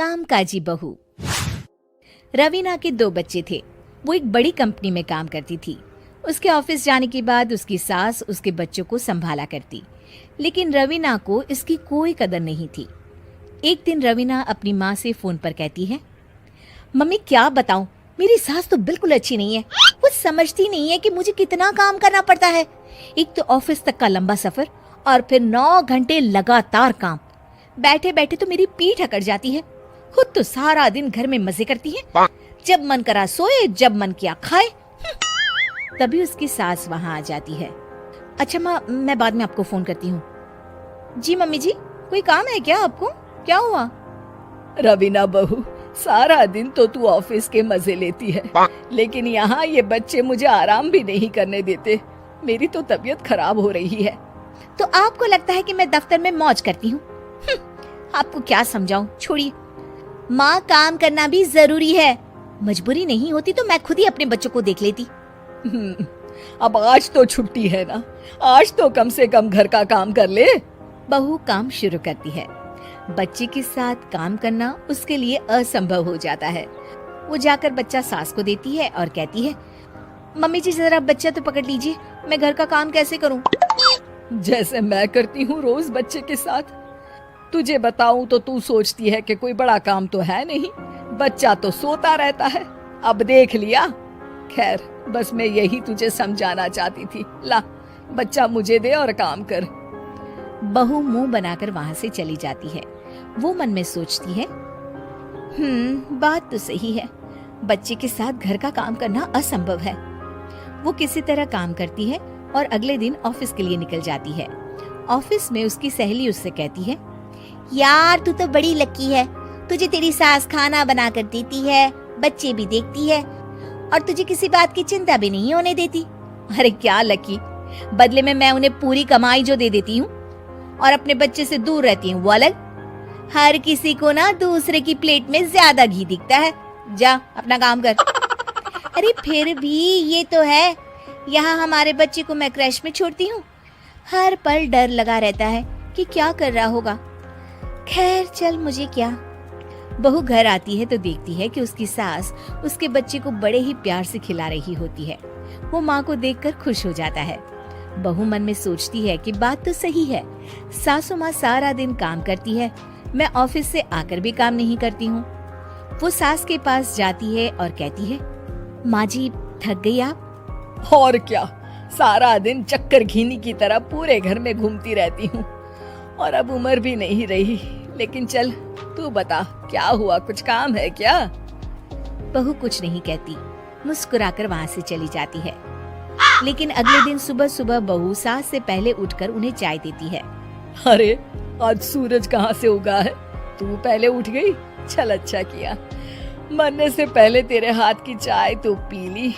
कामकाजी बहू। रवीना के 2 बच्चे थे। वो एक बड़ी कंपनी में काम करती थी। उसके ऑफिस जाने के बाद उसकी सास उसके बच्चों को संभाला करती, लेकिन रवीना को इसकी कोई कदर नहीं थी। एक दिन रवीना अपनी माँ से फोन पर कहती है, मम्मी क्या बताऊं, मेरी सास तो बिल्कुल अच्छी नहीं है। वो समझती नहीं है कि मुझे कितना काम करना पड़ता है। एक तो ऑफिस तक का लंबा सफर और फिर 9 घंटे लगातार काम। बैठे बैठे तो मेरी पीठ अकड़ जाती है। खुद तो सारा दिन घर में मजे करती है, जब मन करा सोए, जब मन किया खाए। तभी उसकी सास वहां आ जाती है। अच्छा माँ, मैं बाद में आपको फोन करती हूँ। जी मम्मी जी, कोई काम है क्या आपको? क्या हुआ? रवीना बहू, सारा दिन तो तू ऑफिस के मजे लेती है, लेकिन यहाँ ये बच्चे मुझे आराम भी नहीं करने देते। मेरी तो तबीयत खराब हो रही है। तो आपको लगता है कि मैं दफ्तर में मौज करती हूँ? आपको क्या समझाऊं, छोड़िए। माँ, काम करना भी जरूरी है। मजबूरी नहीं होती तो मैं खुद ही अपने बच्चों को देख लेती। अब आज तो छुट्टी है ना, आज तो कम से कम घर का काम कर ले। बहू काम शुरू करती है। बच्चे के साथ काम करना उसके लिए असंभव हो जाता है। वो जाकर बच्चा सास को देती है और कहती है, मम्मी जी जरा बच्चा तो पकड़ लीजिए, मैं घर का काम कैसे करूं? जैसे मैं करती हूँ रोज बच्चे के साथ। तुझे बताऊं तो तू सोचती है कि कोई बड़ा काम तो है नहीं, बच्चा तो सोता रहता है। अब देख लिया। खैर, बस मैं यही तुझे समझाना चाहती थी। ला, बच्चा मुझे दे और काम कर। बहू मुंह बनाकर वहां से चली जाती है। वो मन में सोचती है, बात तो सही है, बच्चे के साथ घर का काम करना असंभव है। वो किसी तरह काम करती है और अगले दिन ऑफिस के लिए निकल जाती है। ऑफिस में उसकी सहेली उससे कहती है, यार तू तो बड़ी लकी है, तुझे तेरी सास खाना बना कर देती है, बच्चे भी देखती है और तुझे किसी बात की चिंता भी नहीं होने देती। अरे क्या लकी, बदले में मैं उन्हें पूरी कमाई जो दे देती हूँ और अपने बच्चे से दूर रहती हूँ वो अलग। हर किसी को ना दूसरे की प्लेट में ज्यादा घी दिखता है। जा अपना काम कर। अरे फिर भी ये तो है, यहाँ हमारे बच्चे को मैं क्रैश में छोड़ती हूँ, हर पल डर लगा रहता है कि क्या कर रहा होगा। खैर चल, मुझे क्या। बहू घर आती है तो देखती है कि उसकी सास उसके बच्चे को बड़े ही प्यार से खिला रही होती है। वो माँ को देखकर खुश हो जाता है। बहू मन में सोचती है कि बात तो सही है, सासू माँ सारा दिन काम करती है, मैं ऑफिस से आकर भी काम नहीं करती हूँ। वो सास के पास जाती है और कहती है, माँ जी थक गई आप? और क्या, सारा दिन चक्कर घीनी की तरह पूरे घर में घूमती रहती हूँ और अब उम्र भी नहीं रही। लेकिन चल तू बता, क्या हुआ, कुछ काम है क्या? बहू कुछ नहीं कहती, मुस्कुराकर वहाँ से चली जाती है। लेकिन अगले दिन सुबह सुबह बहू सास से पहले उठकर उन्हें चाय देती है। अरे आज सूरज कहाँ से उगा है, तू पहले उठ गई? चल अच्छा किया, मरने से पहले तेरे हाथ की चाय तो पी ली।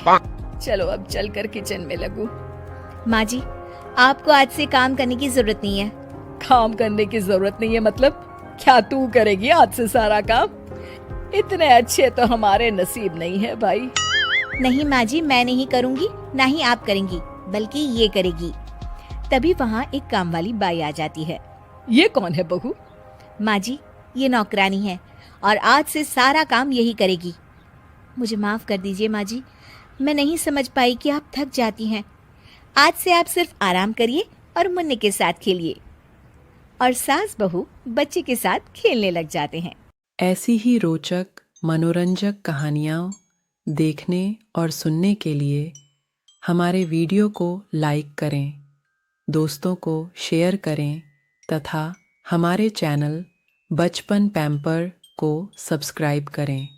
चलो अब चलकर किचन में लगूं। माँ जी, आपको आज से काम करने की जरूरत नहीं है। काम करने की जरूरत नहीं है मतलब? क्या तू करेगी आज से सारा काम? इतने अच्छे तो हमारे नसीब नहीं है भाई। नहीं माँ जी, मैं नहीं करूँगी, ना ही आप करेंगी, बल्कि ये करेगी। तभी वहाँ एक काम वाली बाई आ जाती है। ये कौन है बहू? माँ जी, ये नौकरानी है और आज से सारा काम यही करेगी। मुझे माफ कर दीजिए माँ जी, मैं नहीं समझ पाई कि आप थक जाती हैं। आज से आप सिर्फ आराम करिए और मुन्ने के साथ खेलिए। और सास बहू बच्चे के साथ खेलने लग जाते हैं। ऐसी ही रोचक, मनोरंजक कहानियाँ देखने और सुनने के लिए हमारे वीडियो को लाइक करें, दोस्तों को शेयर करें तथा हमारे चैनल बचपन पैम्पर को सब्सक्राइब करें।